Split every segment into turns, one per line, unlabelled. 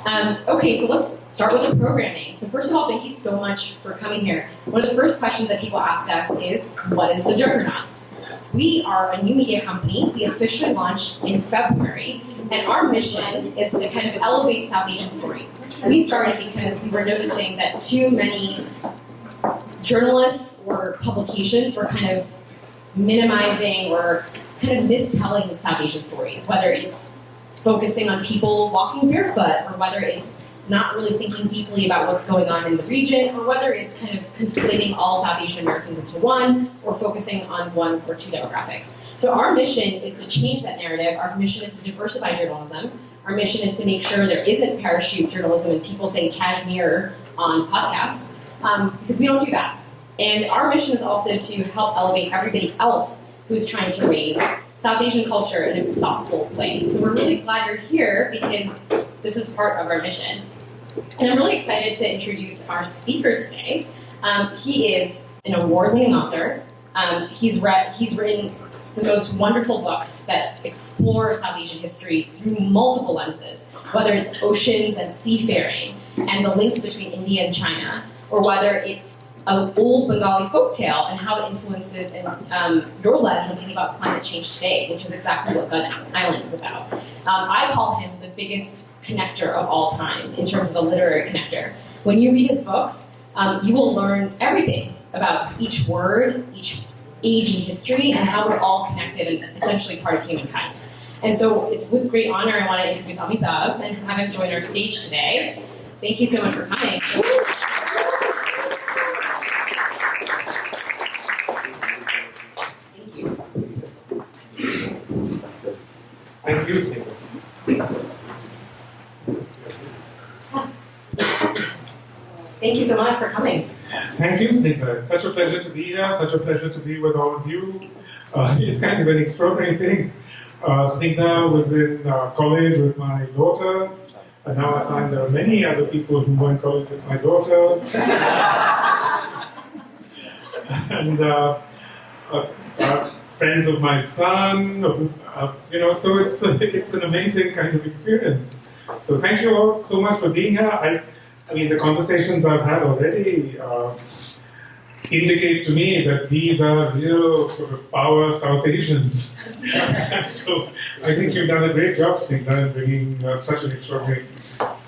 Okay, so let's start with the programming. So first of all, thank you so much for coming here. One of the first questions that people ask us is, what is the Juggernaut? So we are a new media company. We officially launched in February, and our mission is to kind of elevate South Asian stories. We started because we were noticing that too many journalists or publications were kind of minimizing or kind of mistelling South Asian stories, whether it's focusing on people walking barefoot, or whether it's not really thinking deeply about what's going on in the region, or whether it's kind of conflating all South Asian Americans into one, or focusing on one or two demographics. So our mission is to change that narrative. Our mission is to diversify journalism. Our mission is to make sure there isn't parachute journalism and people saying cashmere on podcasts, because we don't do that. And our mission is also to help elevate everybody else who's trying to raise South Asian culture in a thoughtful way. So we're really glad you're here because this is part of our mission. And I'm really excited to introduce our speaker today. He is an award-winning author. He's written the most wonderful books that explore South Asian history through multiple lenses, whether it's oceans and seafaring and the links between India and China, or whether it's an old Bengali folktale and how it influences your lens when thinking about climate change today, which is exactly what Gun Island is about. I call him the biggest connector of all time in terms of a literary connector. When you read his books, you will learn everything about each word, each age in history, and how we're all connected and essentially part of humankind. And so it's with great honor I want to introduce Amitav and have him join our stage today. Thank you so much for coming.
Thank you, Snigdha.
Thank you so much for coming.
Thank you, Snigdha. It's such a pleasure to be here, such a pleasure to be with all of you. It's kind of an extraordinary thing. Snigdha was in college with my daughter, and now I find there are many other people who went to college with my daughter. And friends of my son, so it's an amazing kind of experience. So thank you all so much for being here. I mean, the conversations I've had already indicate to me that these are real sort of power South Asians. So I think you've done a great job, Snigdha, in bringing such an extraordinary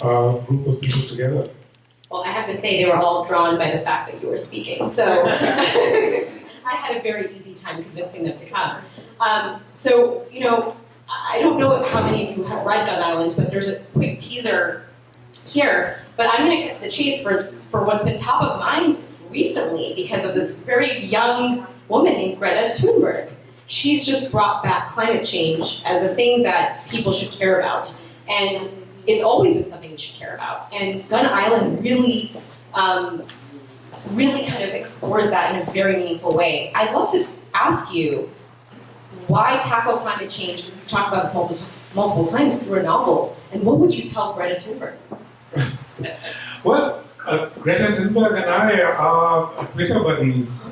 group of people together.
Well, I have to say they were all drawn by the fact that you were speaking. So I had a very easy time convincing them to come. I don't know how many of you have read Gun Island, but there's a quick teaser here. But I'm going to get to the chase for what's been top of mind recently because of this very young woman named Greta Thunberg. She's just brought back climate change as a thing that people should care about. And it's always been something we should care about. And Gun Island really kind of explores that in a very meaningful way. I'd love to ask you, why tackle climate change? We've talked about this multiple times through a novel. And what would you tell Greta Thunberg?
Well, Greta Thunberg and I are Twitter buddies.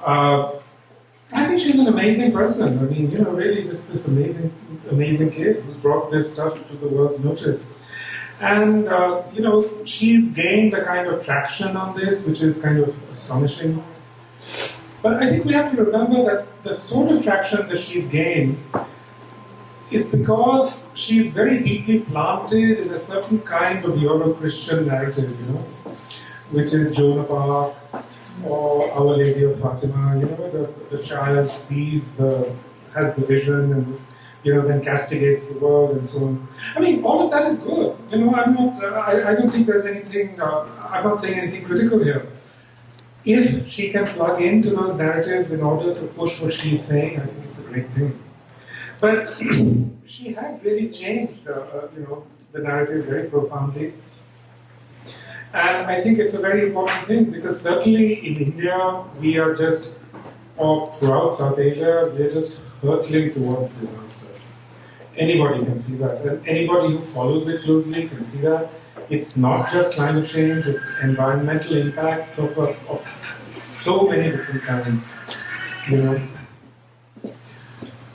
I think she's an amazing person. I mean, really just this amazing kid who brought this stuff to the world's notice. And, she's gained a kind of traction on this, which is kind of astonishing. But I think we have to remember that the sort of traction that she's gained is because she's very deeply planted in a certain kind of Euro-Christian narrative, which is Joan of Arc or Our Lady of Fatima. The child has the vision and then castigates the world and so on. I mean, all of that is good. I don't think there's anything. I'm not saying anything critical here. If she can plug into those narratives in order to push what she's saying, I think it's a great thing. But she has really changed, the narrative very profoundly. And I think it's a very important thing because certainly in India, we are just, or throughout South Asia, we're just hurtling towards disaster. Anybody can see that. And anybody who follows it closely can see that. It's not just climate change, it's environmental impacts of so many different kinds.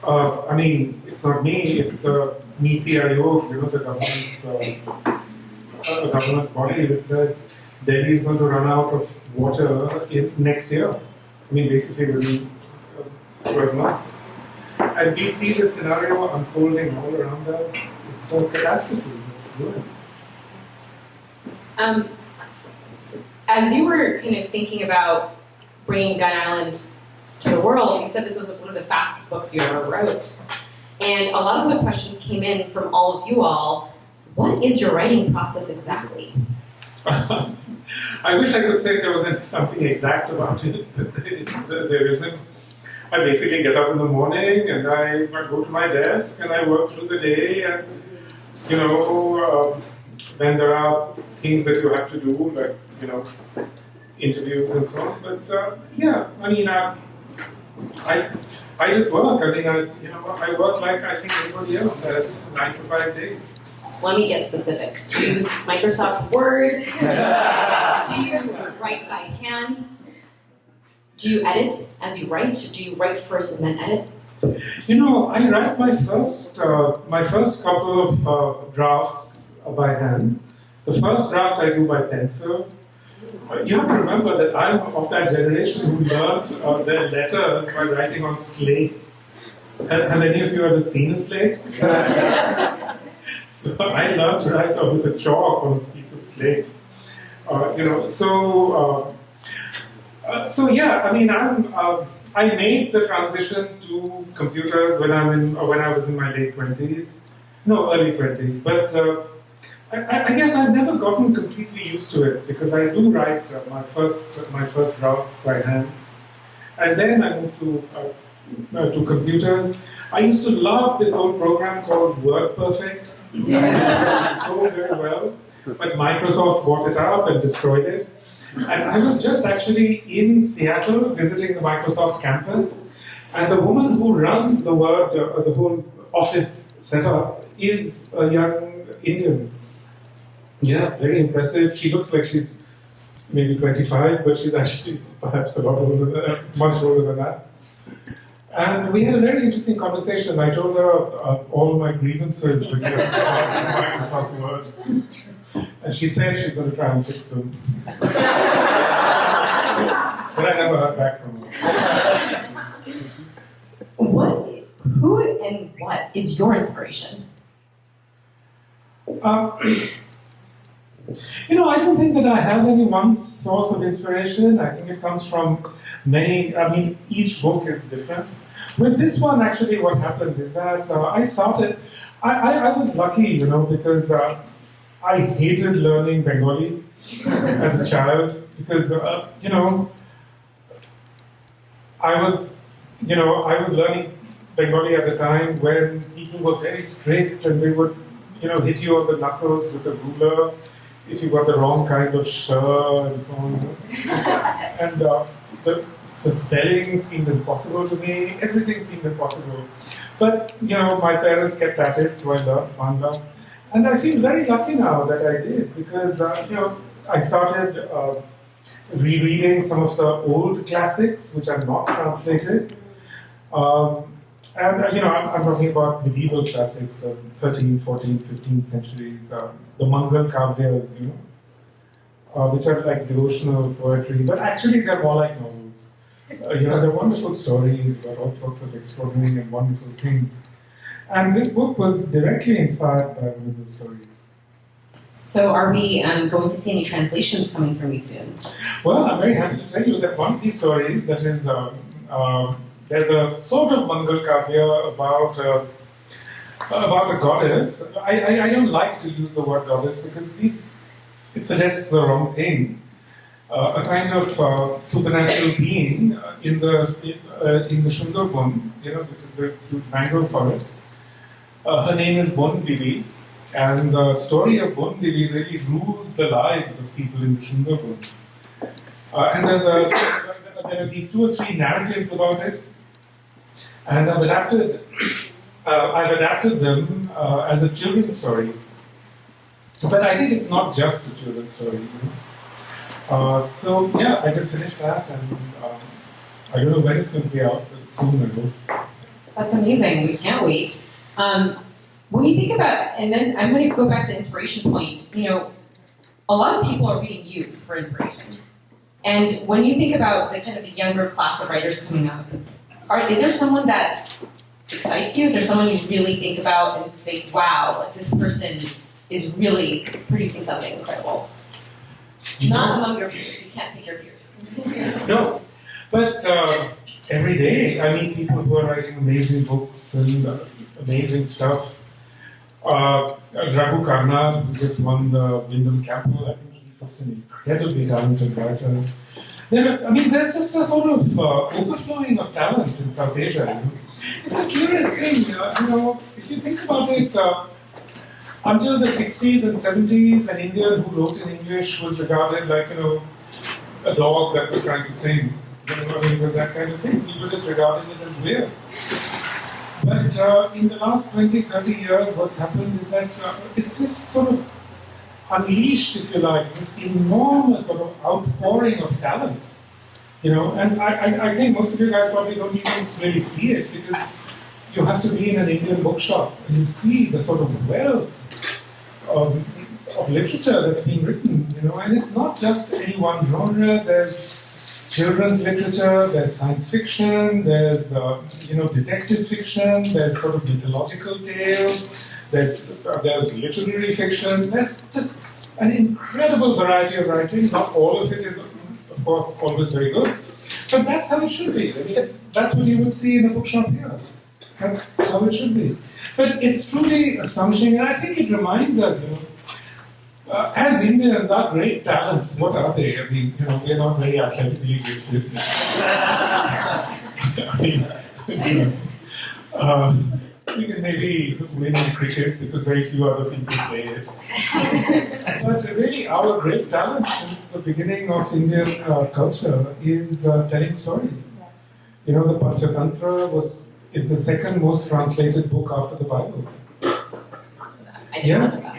I mean, it's not me, it's the Niti Aayog, the government's a government body that says Delhi is going to run out of water next year. I mean, basically within 12 months. And we see this scenario unfolding all around us. It's a catastrophe. It's good.
As you were kind of thinking about bringing Gun Island to the world, you said this was one of the fastest books you ever wrote. And a lot of the questions came in from all of you all. What is your writing process exactly?
I wish I could say there was something exact about it, but there isn't. I basically get up in the morning and I go to my desk and I work through the day, and then there are things that you have to do, like interviews and so on. But I just work. I mean, I work like I think everybody else has 9 to 5 days.
Let me get specific. Do you use Microsoft Word? Do you write by hand? Do you edit as you write? Do you write first and then edit?
I write my first couple of drafts by hand. The first draft I do by pencil. You have to remember that I'm of that generation who learned their letters by writing on slates. Have any of you ever seen a slate? So I learned to write with a chalk on a piece of slate. I made the transition to computers when I was in my late 20s, early 20s. But I guess I've never gotten completely used to it because I do write my first drafts by hand, and then I moved to computers. I used to love this old program called WordPerfect, which works so very well, but Microsoft bought it up and destroyed it. And I was just actually in Seattle visiting the Microsoft campus, and the woman who runs the whole office setup is a young Indian. Yeah, very impressive. She looks like she's maybe 25, but she's actually perhaps a lot older, much older than that. And we had a very interesting conversation. I told her all my grievances with Microsoft Word. And she said she's going to try and fix them. But I never heard back from her.
Who and what is your inspiration?
I don't think that I have any one source of inspiration. I think it comes from many. I mean, each book is different. With this one, actually, what happened is that I started. I was lucky, because I hated learning Bengali as a child because I was learning Bengali at a time when people were very strict and they would hit you on the knuckles with a ruler if you got the wrong kind of sh and so on. And the spelling seemed impossible to me. Everything seemed impossible. But my parents kept at it, so I learned Manga. And I feel very lucky now that I did because I started rereading some of the old classics which are not translated. I'm talking about medieval classics, 13th, 14th, 15th centuries, the Mangal Kavyas, which are like devotional poetry, but actually they're more like novels. They're wonderful stories about all sorts of extraordinary and wonderful things. And this book was directly inspired by one of those stories.
So are we going to see any translations coming from you soon?
Well, I'm very happy to tell you that one of these stories, that is, there's a sort of Mangal Kavya about a goddess. I don't like to use the word goddess because it suggests the wrong thing. A kind of supernatural being in the Sundarban, which is the huge mangrove forest. Her name is Bon Bibi, and the story of Bon Bibi really rules the lives of people in the Sundarban. And there are these 2 or 3 narratives about it, and I've adapted them as a children's story. But I think it's not just a children's story. So yeah, I just finished that, and I don't know when it's going to be out, but soon I hope.
That's amazing. We can't wait. When you think about, and then I'm going to go back to the inspiration point. A lot of people are reading you for inspiration. And when you think about the kind of the younger class of writers coming up, is there someone that excites you? Is there someone you really think about and think, wow, like this person is really producing something incredible? Not among your peers. You can't pick your peers.
No, but every day I meet people who are writing amazing books and amazing stuff. Raghu Karna, who just won the Wyndham Capital, I think he's just an incredibly talented writer. There's just a sort of overflowing of talent in South Asia. It's a curious thing, if you think about it, until the 60s and 70s, an Indian who wrote in English was regarded like, a dog that was trying to sing. It was that kind of thing. People just regarded it as weird. But in the last 20, 30 years, what's happened is that it's just sort of unleashed, if you like, this enormous sort of outpouring of talent. And I think most of you guys probably don't even really see it because you have to be in an Indian bookshop and you see the sort of wealth of literature that's being written, and it's not just any one genre. There's children's literature, there's science fiction, there's detective fiction, there's sort of mythological tales, there's literary fiction. There's just an incredible variety of writing. Not all of it is, of course, always very good, but that's how it should be. That's what you would see in a bookshop here. That's how it should be. But it's truly astonishing, and I think it reminds us, as Indians, our great talents, what are they? We're not very athletically gifted. We can maybe win in cricket because very few other people play it. But really, our great talent since the beginning of Indian culture is telling stories. The Panchatantra is the second most translated book after the Bible.
I didn't know that.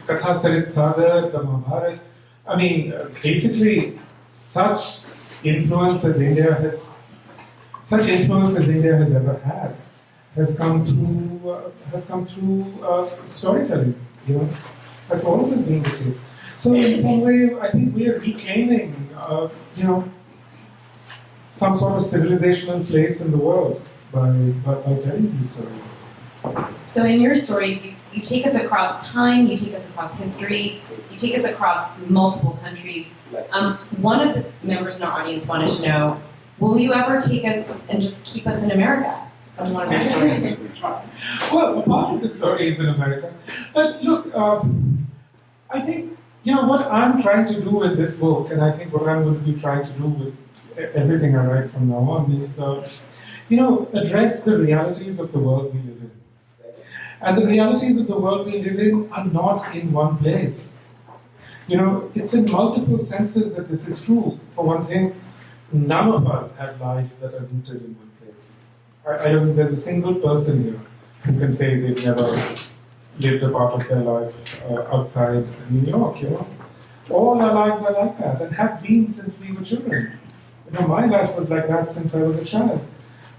Katha Sarit Sagar, the Mahabharata. Basically, such influence as India has ever had has come through storytelling. That's always been the case. So in some way, I think we are reclaiming, some sort of civilizational place in the world by telling these stories.
So in your stories, you take us across time, you take us across history, you take us across multiple countries. One of the members in our audience wanted to know, will you ever take us and just keep us in America? That's one of your stories.
Well, a part of the story is in America. But look, I think, what I'm trying to do with this book, and I think what I'm going to be trying to do with everything I write from now on is, address the realities of the world we live in. And the realities of the world we live in are not in one place. It's in multiple senses that this is true. For one thing, none of us have lives that are rooted in one place. I don't think there's a single person here who can say they've never lived a part of their life outside New York, All our lives are like that and have been since we were children. My life was like that since I was a child.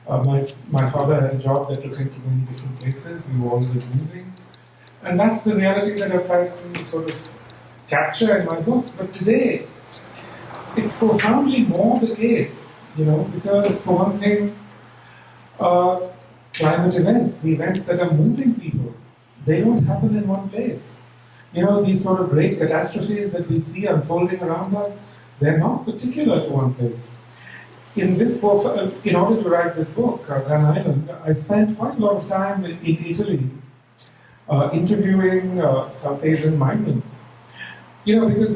My father had a job that took him to many different places. We were always moving. And that's the reality that I try to sort of capture in my books. But today, it's profoundly more the case, because for one thing, climate events, the events that are moving people, they don't happen in one place. These sort of great catastrophes that we see unfolding around us, they're not particular to one place. In this book, in order to write this book, Gun Island, I spent quite a lot of time in Italy interviewing South Asian migrants. Because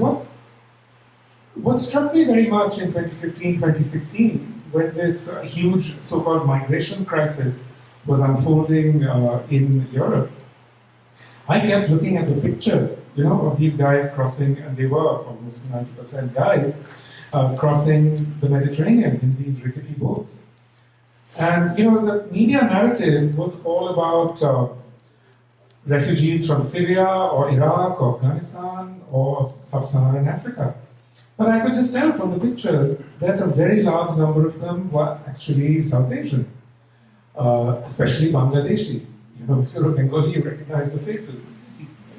what struck me very much in 2015, 2016, when this huge so-called migration crisis was unfolding in Europe, I kept looking at the pictures, of these guys crossing, and they were almost 90% guys, crossing the Mediterranean in these rickety boats. And, the media narrative was all about refugees from Syria or Iraq or Afghanistan or Sub-Saharan Africa. But I could just tell from the pictures that a very large number of them were actually South Asian. especially Bangladeshi. You know, if you're a Bengali, you recognize the faces.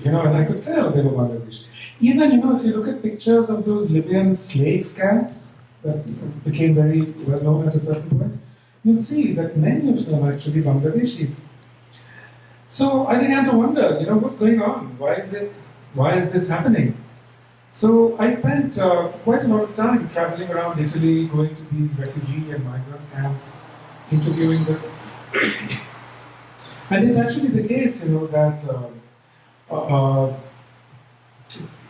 You know, and I could tell they were Bangladeshi. Even, you know, if you look at pictures of those Libyan slave camps that became very well known at a certain point, you'll see that many of them are actually Bangladeshis. So I began to wonder, you know, what's going on? Why is this happening? So I spent quite a lot of time traveling around Italy, going to these refugee and migrant camps, interviewing them. And it's actually the case, you know, that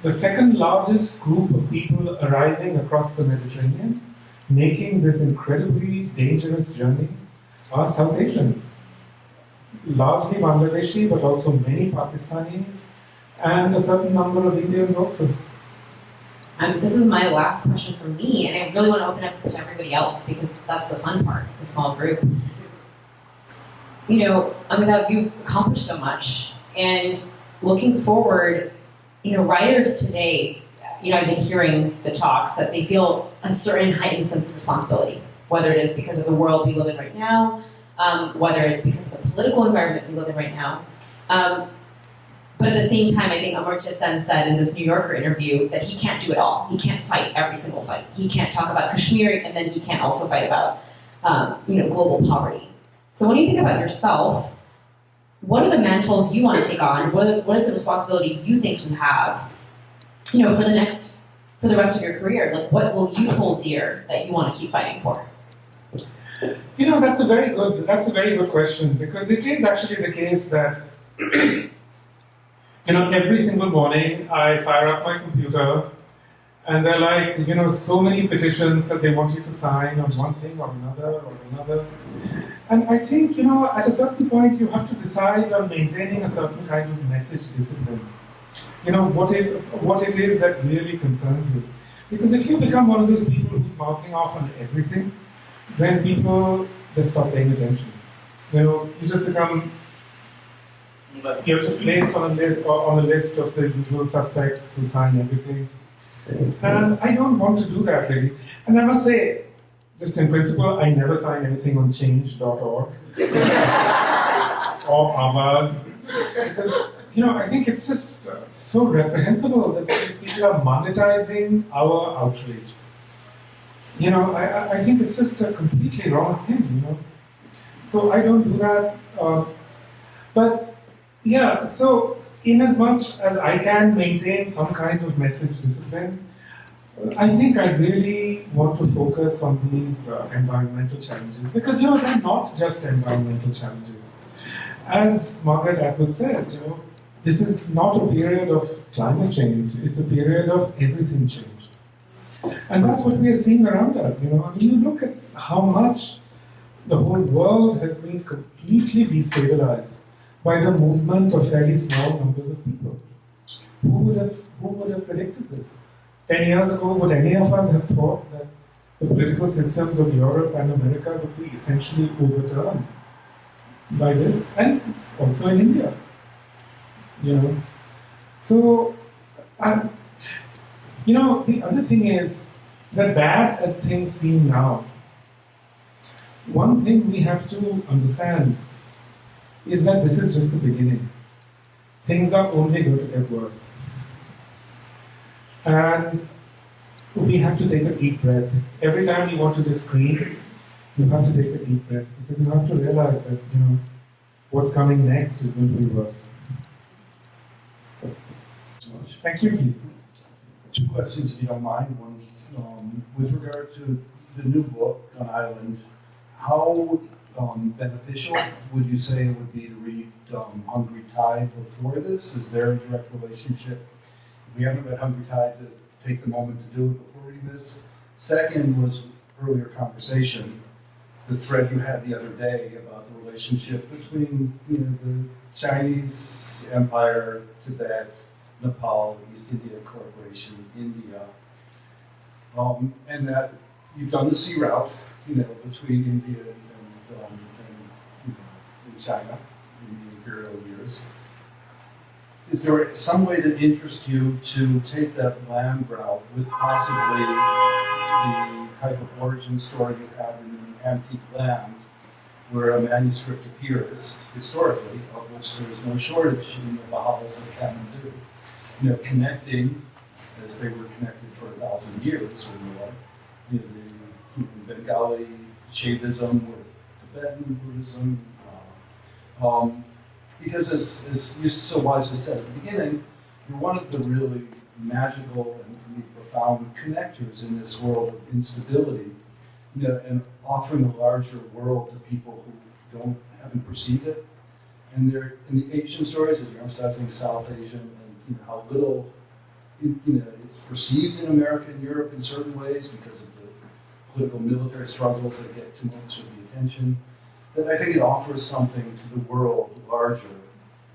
the second largest group of people arriving across the Mediterranean, making this incredibly dangerous journey, are South Asians. Largely Bangladeshi, but also many Pakistanis, and a certain number of Indians also.
This is my last question from me, and I really want to open up to everybody else because that's the fun part. It's a small group. You know, Amitav, you've accomplished so much, and looking forward, you know, writers today, you know, I've been hearing the talks that they feel a certain heightened sense of responsibility, whether it is because of the world we live in right now, whether it's because of the political environment we live in right now. But at the same time, I think Amartya Sen said in this New Yorker interview that he can't do it all. He can't fight every single fight. He can't talk about Kashmir, and then he can't also fight about, you know, global poverty. So when you think about yourself, what are the mantles you want to take on? What is the responsibility you think you have, you know, for the rest of your career? Like, what will you hold dear that you want to keep fighting for?
You know, that's a very good question, because it is actually the case that you know, every single morning I fire up my computer and there are like, you know, so many petitions that they want you to sign on one thing or another. And I think, you know, at a certain point you have to decide on maintaining a certain kind of message discipline. You know, what it is that really concerns you. Because if you become one of those people who's mouthing off on everything, then people just stop paying attention. You know, you just become, you're just placed on a list of the usual suspects who sign everything. And I don't want to do that really. And I must say, just in principle, I never sign anything on change.org or Avaz. Because, you know, I think it's just so reprehensible that these people are monetizing our outrage. You know, I think it's just a completely wrong thing, you know. So I don't do that. But yeah, so in as much as I can maintain some kind of message discipline, I think I really want to focus on these environmental challenges. Because, you know, they're not just environmental challenges. As Margaret Atwood says, you know, this is not a period of climate change, it's a period of everything change. And that's what we are seeing around us, you know. I mean, you look at how much the whole world has been completely destabilized by the movement of fairly small numbers of people. Who would have predicted this? 10 years ago, would any of us have thought that the political systems of Europe and America would be essentially overturned by this? And it's also in India, you know. So, you know, the other thing is that bad as things seem now, one thing we have to understand is that this is just the beginning. Things are only going to get worse. And we have to take a deep breath. Every time you want to just scream, you have to take a deep breath because you have to realize that, you know, what's coming next is going to be worse. Thank you, Keith.
Two questions, if you don't mind. One is with regard to the new book on Island, how beneficial would you say it would be to read Hungry Tide before this? Is there a direct relationship? We haven't read Hungry Tide to take the moment to do it before reading this. Second was earlier conversation, the thread you had the other day about the relationship between, you know, the Chinese Empire, Tibet, Nepal, East India Corporation, India, and that you've done the sea route, you know, between India and China in the imperial years. Is there some way to interest you to take that land route with possibly the type of origin story you have in an antique land, where a manuscript appears, historically, of which there is no shortage in the Baha'is of Kathmandu. And they're connecting, as they were connected for 1,000 years or more, the Bengali Shaivism with Tibetan Buddhism. Because as you so wisely said at the beginning, you're one of the really magical and profound connectors in this world of instability, and offering a larger world to people who haven't perceived it. And they're in the Asian stories, as you're emphasizing South Asian, and how little it's perceived in America and Europe in certain ways because of the political military struggles that get too much of the attention. That I think it offers something to the world larger,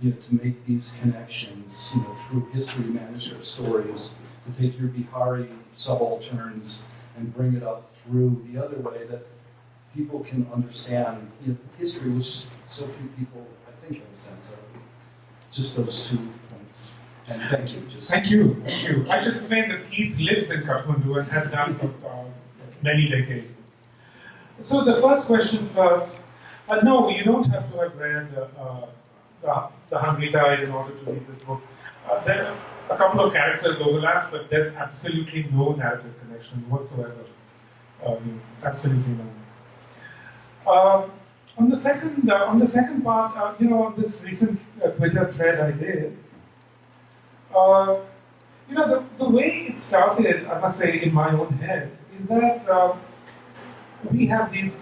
to make these connections, through history, manuscript stories, to take your Bihari subalterns and bring it up through the other way that people can understand history, which so few people, I think, have a sense of. Just those 2 points. And thank you.
Thank you. I should explain that Keith lives in Kathmandu and has done for many decades. So the first question first. No, you don't have to have read The Hungry Tide in order to read this book. There are a couple of characters overlap, but there's absolutely no narrative connection whatsoever. Absolutely none. On the second part, on this recent Twitter thread I did, the way it started, I must say, in my own head, is that we have these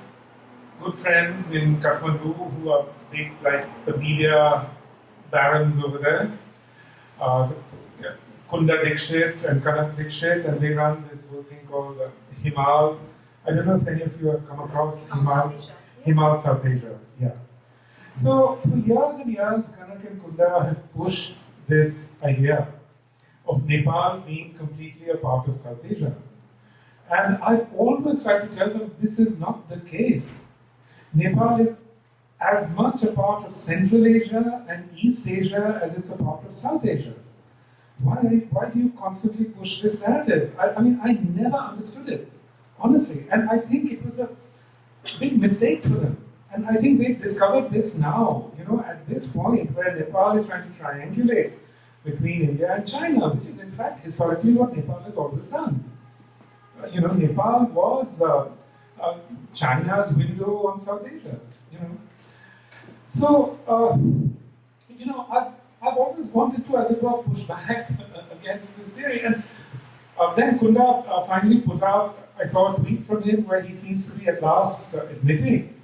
good friends in Kathmandu who are big, like the media barons over there, Kunda Dixit and Kanak Dixit, and they run this whole thing called Himal. I don't know if any of you have come across Himal South Asia. Yeah. So for years and years, Kanak and Kunda have pushed this idea of Nepal being completely a part of South Asia. And I've always tried to tell them this is not the case. Nepal is as much a part of Central Asia and East Asia as it's a part of South Asia. Why do you constantly push this narrative? I mean, I never understood it, honestly. And I think it was a big mistake for them. And I think they've discovered this now, at this point where Nepal is trying to triangulate between India and China, which is in fact historically what Nepal has always done. Nepal was China's window on South Asia. So, I've always wanted to, as it were, push back against this theory. And then Kunda finally put out, I saw a tweet from him where he seems to be at last admitting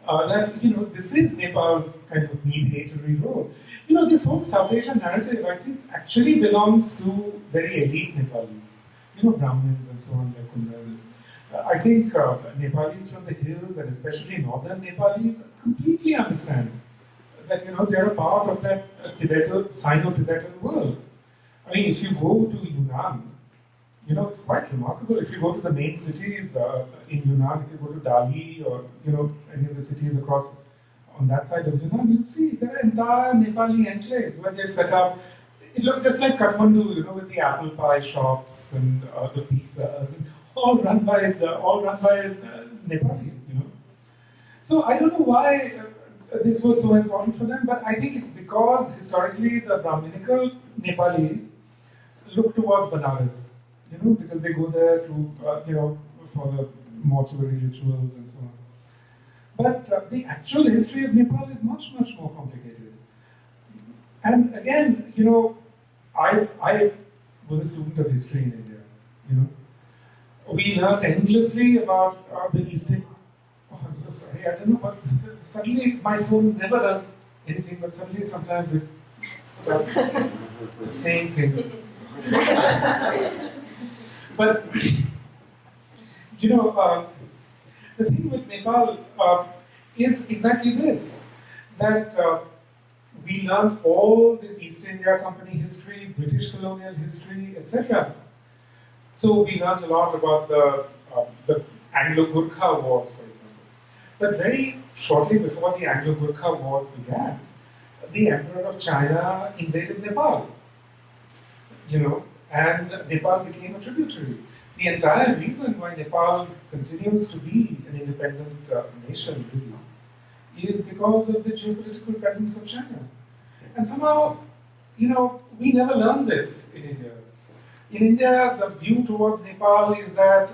that, this is Nepal's kind of mediatory role. This whole South Asian narrative, I think, actually belongs to very elite Nepalis. Brahmins and so on, like Kunda. I think Nepalis from the hills, and especially northern Nepalis, completely understand that they're a part of that Sino-Tibetan world. I mean, if you go to Yunnan, it's quite remarkable. If you go to the main cities in Yunnan, if you go to Dali or any of the cities across on that side of Yunnan, you'll see there are entire Nepali enclaves where they've set up. It looks just like Kathmandu, with the apple pie shops and the pizzas, all run by Nepalis. So I don't know why this was so important for them, but I think it's because historically the Brahminical Nepalis look towards Banaras, because they go there to, for the mortuary rituals and so on. But the actual history of Nepal is much, much more complicated. And again, I was a student of history in India, We learned endlessly about the Eastern. Oh, I'm so sorry, I don't know, but suddenly my phone never does anything, but suddenly sometimes it starts saying things. But, the thing with Nepal is exactly this, that we learned all this East India Company history, British colonial history, etc. So we learned a lot about the Anglo-Gurkha Wars, for example. But very shortly before the Anglo-Gurkha Wars began, the Emperor of China invaded Nepal, and Nepal became a tributary. The entire reason why Nepal continues to be an independent nation, really, is because of the geopolitical presence of China. And somehow, we never learned this in India. In India, the view towards Nepal is that,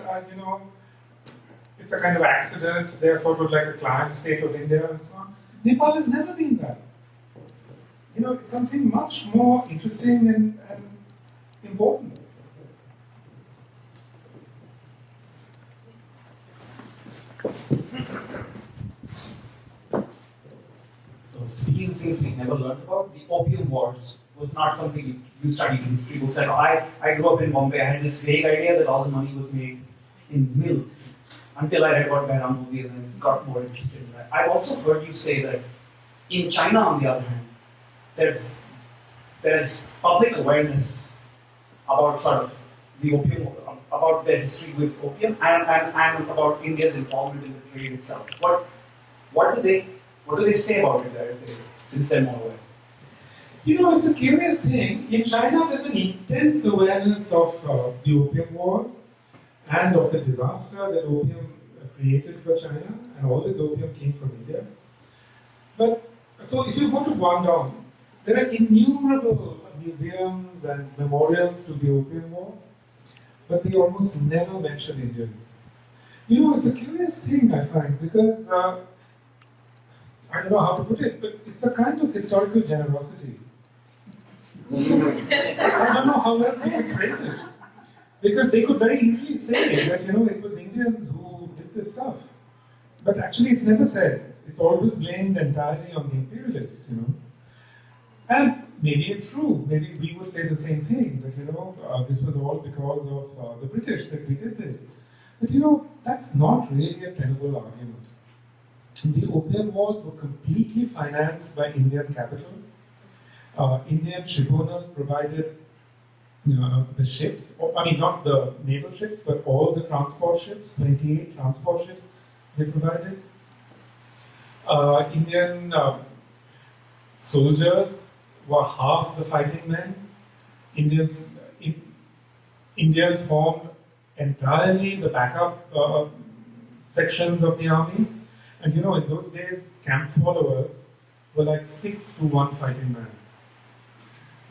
it's a kind of accident, they're sort of like a client state of India and so on. Nepal has never been that. It's something much more interesting and important.
So, speaking of things we never learned about, the Opium Wars was not something you studied in history books. I grew up in Bombay. I had this vague idea that all the money was made in milks until I read about Bairam movie and then got more interested in that. I've also heard you say that in China, on the other hand, there's public awareness about sort of the opium, about their history with opium and about India's involvement in the trade itself. What do they say about it there since they're more aware?
It's a curious thing. In China, there's an intense awareness of the opium wars and of the disaster that opium created for China, and all this opium came from India. But so if you go to Guangdong, there are innumerable museums and memorials to the opium war, but they almost never mention Indians. It's a curious thing, I find, because I don't know how to put it, but it's a kind of historical generosity. I don't know how else you could phrase it. Because they could very easily say that, it was Indians who did this stuff. But actually it's never said. It's always blamed entirely on the imperialists, And maybe it's true. Maybe we would say the same thing, that, this was all because of the British that we did this. But, that's not really a tenable argument. The opium wars were completely financed by Indian capital. Indian shipowners provided the ships, not the naval ships, but all the transport ships, 28 transport ships they provided. Indian soldiers were half the fighting men. Indians formed entirely the backup sections of the army. And in those days, camp followers were like 6 to 1 fighting man.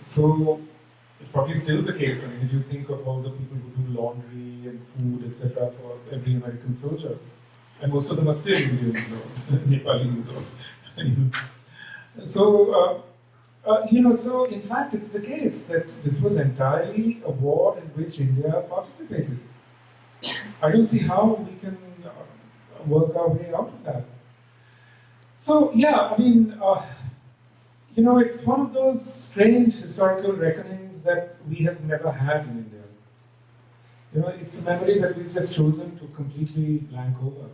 So it's probably still the case. If you think of all the people who do laundry and food, etc., for every American soldier, and most of them are still Indians or Nepalese. So, so in fact, it's the case that this was entirely a war in which India participated. I don't see how we can work our way out of that. So, yeah, it's one of those strange historical reckonings that we have never had in India. It's a memory that we've just chosen to completely blank over.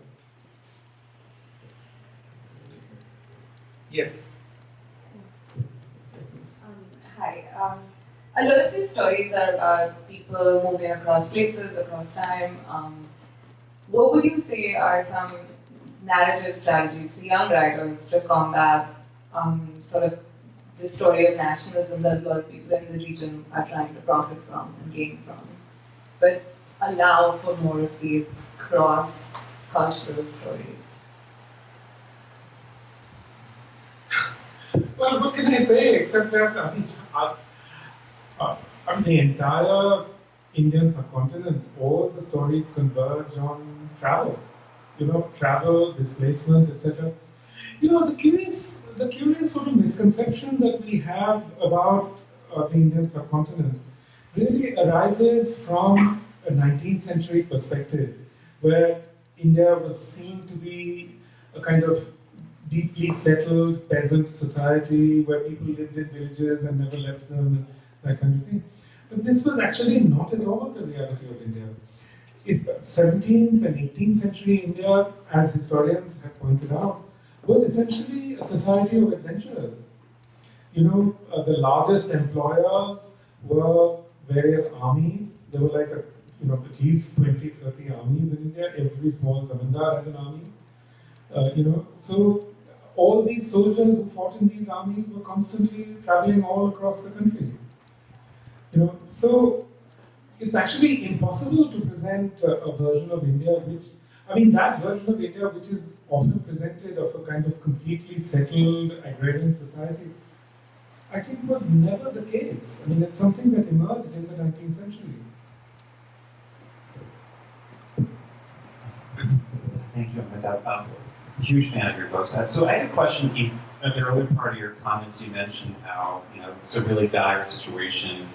Yes?
Hi. A lot of these stories are about people moving across places, across time. What would you say are some narrative strategies for young writers to combat sort of the story of nationalism that a lot of people in the region are trying to profit from and gain from, but allow for more of these cross-cultural stories?
Well, what can I say except that the entire Indian subcontinent, all the stories converge on travel. Travel, displacement, etc. The curious sort of misconception that we have about the Indian subcontinent really arises from a 19th century perspective, where India was seen to be a kind of deeply settled peasant society where people lived in villages and never left them, and that kind of thing. But this was actually not at all the reality of India. 17th and 18th century India, as historians have pointed out, was essentially a society of adventurers. The largest employers were various armies. There were like at least 20, 30 armies in India. Every small zamindar had an army. So all these soldiers who fought in these armies were constantly traveling all across the country. So it's actually impossible to present a version of India which I mean, that version of India, which is often presented of a kind of completely settled agrarian society, I think was never the case. I mean, it's something that emerged in the 19th century.
Thank you, Amitav. Huge fan of your books. So I had a question. At the earlier part of your comments, you mentioned how it's a really dire situation in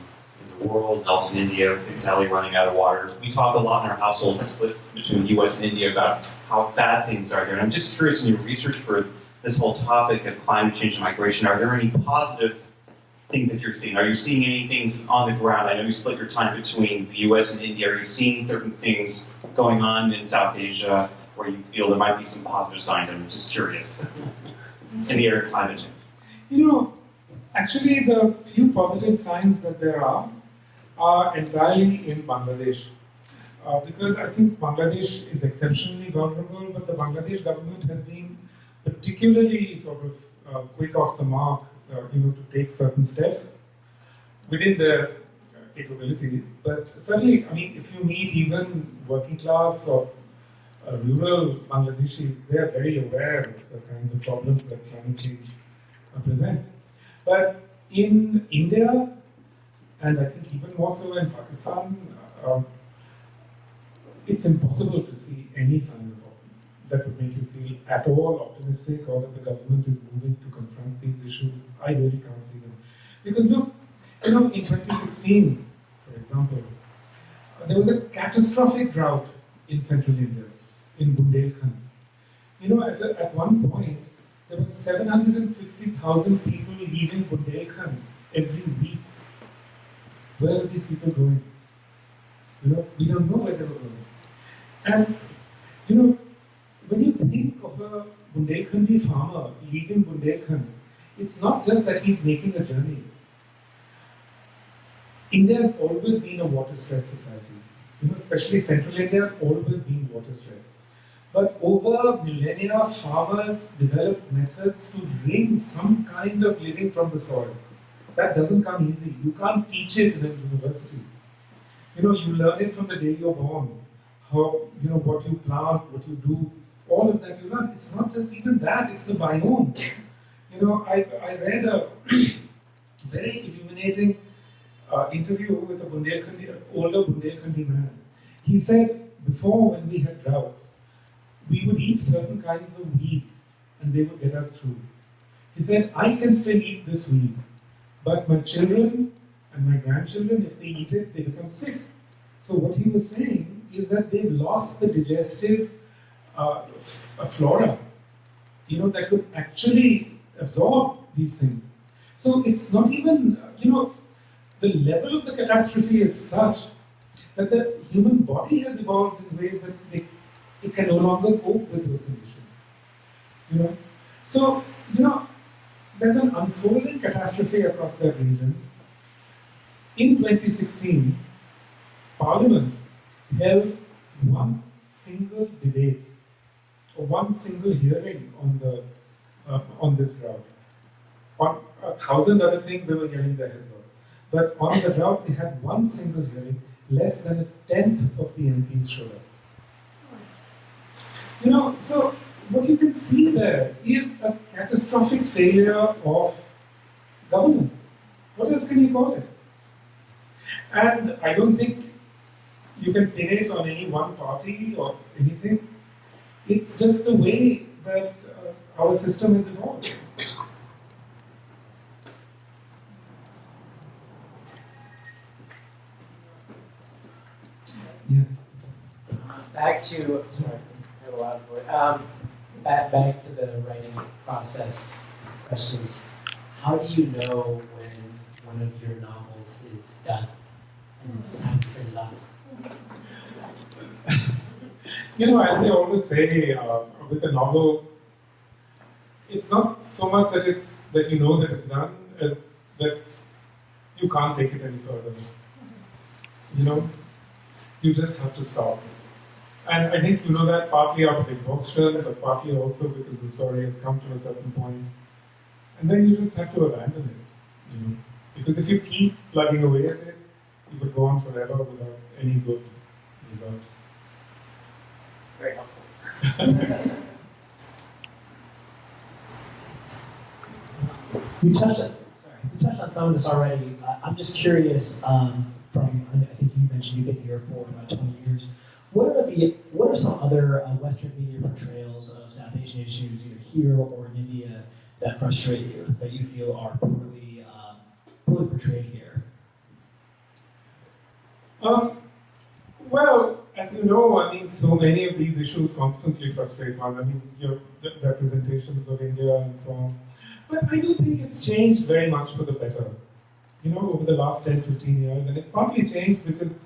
the world, and also in India, with Delhi running out of water. We talk a lot in our household split between the U.S. and India about how bad things are there. And I'm just curious, in your research for this whole topic of climate change and migration, are there any positive things that you're seeing? Are you seeing any things on the ground? I know you split your time between the U.S. and India. Are you seeing certain things going on in South Asia where you feel there might be some positive signs? I'm just curious. In the area of climate change.
Actually the few positive signs that there are entirely in Bangladesh. Because I think Bangladesh is exceptionally vulnerable, but the Bangladesh government has been particularly sort of quick off the mark, to take certain steps within their capabilities. But certainly, I mean, if you meet even working class or rural Bangladeshis, they are very aware of the kinds of problems that climate change presents. But in India, and I think even more so in Pakistan, it's impossible to see any sign of that would make you feel at all optimistic or that the government is moving to confront these issues. I really can't see them. Because look, in 2016, for example, there was a catastrophic drought in central India, in Bundelkhand. At one point, there were 750,000 people leaving Bundelkhand every week. Where are these people going? We don't know where they were going. And, when you think of a Bundelkhandi farmer leaving Bundelkhand, it's not just that he's making a journey. India has always been a water-stressed society. Especially central India has always been water-stressed. But over millennia, farmers developed methods to wring some kind of living from the soil. That doesn't come easy. You can't teach it in a university. You learn it from the day you're born. How, what you plant, what you do, all of that you learn. It's not just even that, it's the biome. I read a very illuminating interview with an older Bundelkhandi man. He said, before when we had droughts, we would eat certain kinds of weeds and they would get us through. He said, I can still eat this weed, but my children and my grandchildren, if they eat it, they become sick. So what he was saying is that they've lost the digestive flora, that could actually absorb these things. So it's not even, the level of the catastrophe is such that the human body has evolved in ways that it can no longer cope with those conditions. So, there's an unfolding catastrophe across that region. In 2016, Parliament held one single debate or one single hearing on this drought. On 1,000 other things they were yelling their heads off. But on the drought, they had one single hearing. Less than a tenth of the MPs showed up. So what you can see there is a catastrophic failure of governance. What else can you call it? And I don't think you can pin it on any one party or anything. It's just the way that our system has evolved. Yes.
Back to, sorry, I have a lot of words. Back to the writing process questions. How do you know when one of your novels is done and it's time to send it off?
As they always say, with a novel, it's not so much that that you know that it's done, as that you can't take it any further. You just have to stop. And I think you know that partly out of exhaustion, but partly also because the story has come to a certain point. And then you just have to abandon it. Because if you keep plugging away at it, you could go on forever without any good result.
Very helpful. We touched on some of this already. I'm just curious. I think you mentioned you've been here for about 20 years. What are some other Western media portrayals of South Asian issues, either here or in India, that frustrate you, that you feel are poorly portrayed here?
Well, as you know, I mean, so many of these issues constantly frustrate one. I mean, your representations of India and so on. But I do think it's changed very much for the better, you know, over the last 10, 15 years. And it's partly changed because,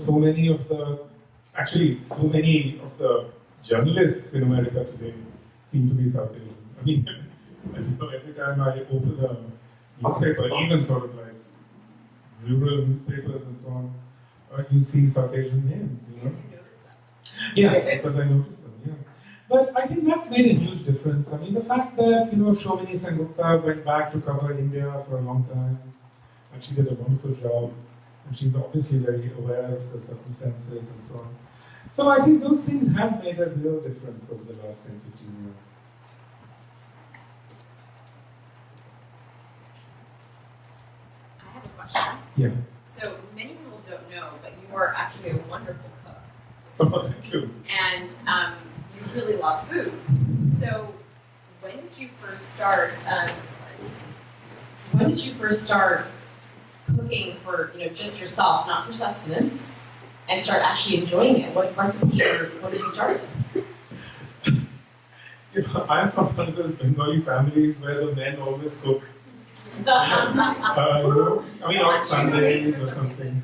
so many of the journalists in America today seem to be South Asian. I mean, every time I open a newspaper, even sort of like rural newspapers and so on, you see South Asian names, you know? Yeah, because I noticed them, yeah. But I think that's made a huge difference. I mean, the fact that, Shomini Sengupta went back to cover India for a long time, and she did a wonderful job, and she's obviously very aware of the circumstances and so on. So I think those things have made a real difference over the last 10, 15 years.
I have a question.
Yeah.
So many people don't know, but you are actually a wonderful cook.
Oh, thank you.
And you really love food. So when did you first start? When did you first start cooking for just yourself, not for sustenance, and start actually enjoying it? What recipe or what did you start with?
I'm from one of those Bengali families where the men always cook. I mean, on Sundays or something.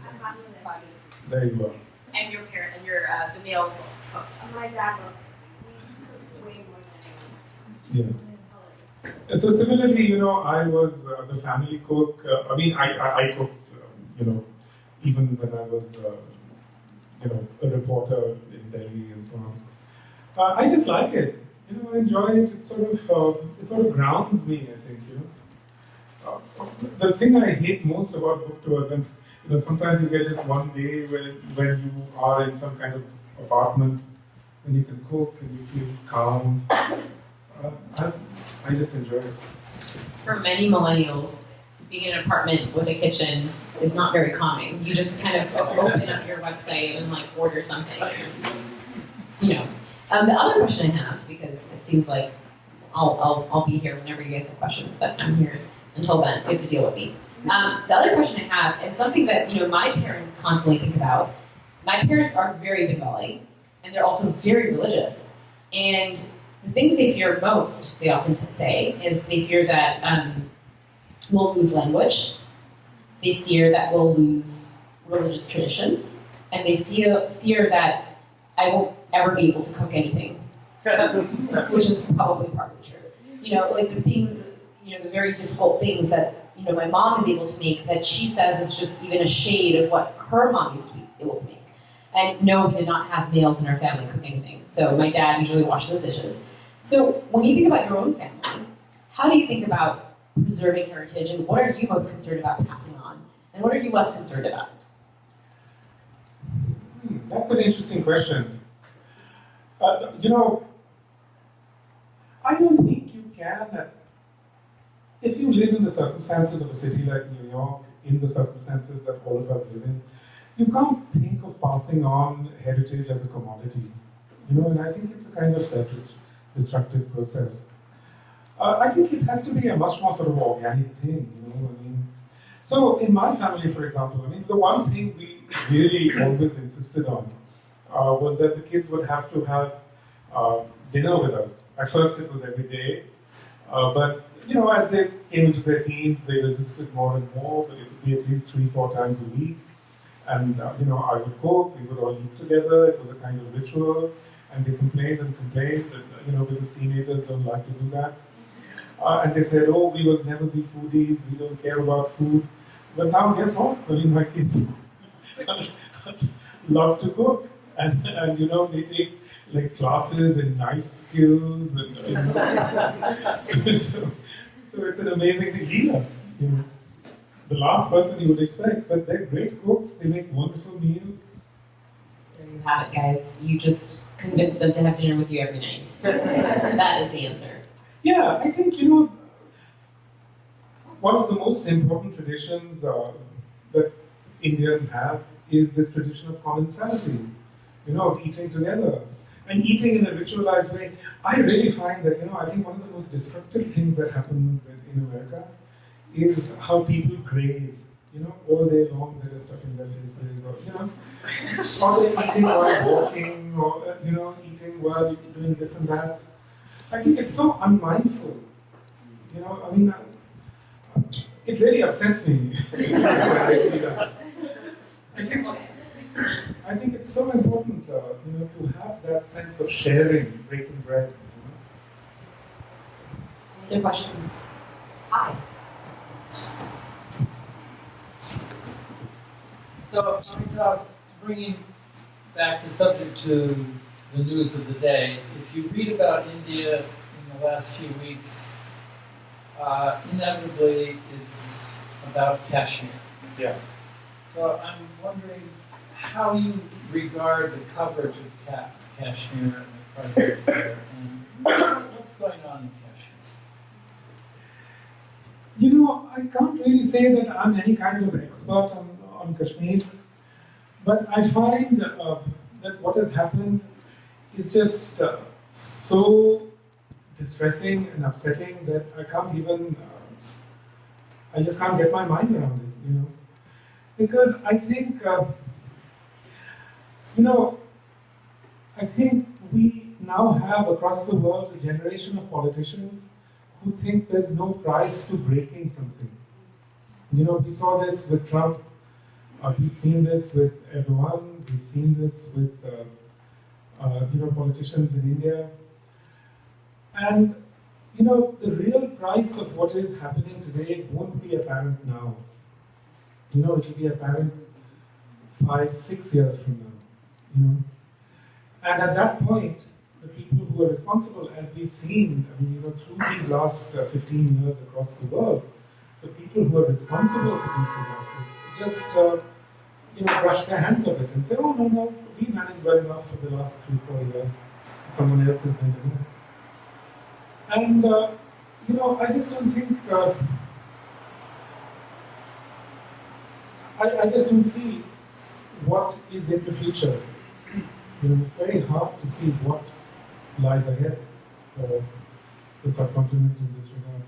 There you go.
And your parent and the males cooked.
My dad was. He cooks way more than
Yeah. And so similarly, I was the family cook. I cooked, even when I was, a reporter in Delhi and so on. I just like it. I enjoy it. It sort of grounds me, I think, The thing I hate most about book tours, and sometimes you get just one day when you are in some kind of apartment and you can cook and you feel calm. I just enjoy it.
For many millennials, being in an apartment with a kitchen is not very calming. You just kind of open up your website and order something. The other question I have, because it seems like I'll be here whenever you guys have questions, but I'm here until then, so you have to deal with me. The other question I have, and something that my parents constantly think about. My parents are very Bengali, and they're also very religious. And the things they fear most, they often say, is they fear that we'll lose language. They fear that we'll lose religious traditions, and they fear that I won't ever be able to cook anything, which is probably partly true. The things, the very difficult things that, my mom is able to make that she says is just even a shade of what her mom used to be able to make. And no, we did not have males in our family cooking anything. So my dad usually washes the dishes. So when you think about your own family, how do you think about preserving heritage, and what are you most concerned about passing on? And what are you less concerned about?
That's an interesting question. I don't think you can, if you live in the circumstances of a city like New York, in the circumstances that all of us live in, you can't think of passing on heritage as a commodity. And I think it's a kind of self-destructive process. I think it has to be a much more sort of organic thing, So in my family, for example, the one thing we really always insisted on was that the kids would have to have dinner with us. At first it was every day, but as they came into their teens, they resisted more and more, but it would be at least 3-4 times a week. And I would cook, we would all eat together, it was a kind of ritual, and they complained that, because teenagers don't like to do that. And they said, oh, we will never be foodies, we don't care about food. But now, guess what? My kids love to cook. And they take classes in knife skills. And, so it's an amazing thing. Leela, the last person you would expect, but they're great cooks, they make wonderful meals.
you have it, guys. You just convince them to have dinner with you every night. That is the answer.
Yeah, I think, one of the most important traditions that Indians have is this tradition of commensality, of eating together. And eating in a ritualized way. I really find that, I think one of the most destructive things that happens in America is how people graze, all day long there is stuff in their faces, or they're eating while walking, or, eating while doing this and that. I think it's so unmindful, it really upsets me when I see that. I think it's so important, to have that sense of sharing, breaking bread.
Any other questions? Hi.
So, Amitav, bringing back the subject to the news of the day, if you read about India in the last few weeks, inevitably it's about Kashmir.
Yeah.
So I'm wondering how you regard the coverage of Kashmir and the crisis there, and what's going on in Kashmir?
I can't really say that I'm any kind of expert on Kashmir, but I find that what has happened is just so distressing and upsetting that I just can't get my mind around it, Because I think, I think we now have across the world a generation of politicians who think there's no price to breaking something. We saw this with Trump, we've seen this with Erdogan, we've seen this with, politicians in India. And, the real price of what is happening today won't be apparent now. It will be apparent 5-6 years from now, And at that point, the people who are responsible, as we've seen, through these last 15 years across the world, the people who are responsible for these disasters just, brush their hands of it and say, oh, no, we managed well enough for the last 3-4 years. Someone else is going to do this. And, I just don't think, I just don't see what is in the future. It's very hard to see what lies ahead for the subcontinent in this regard.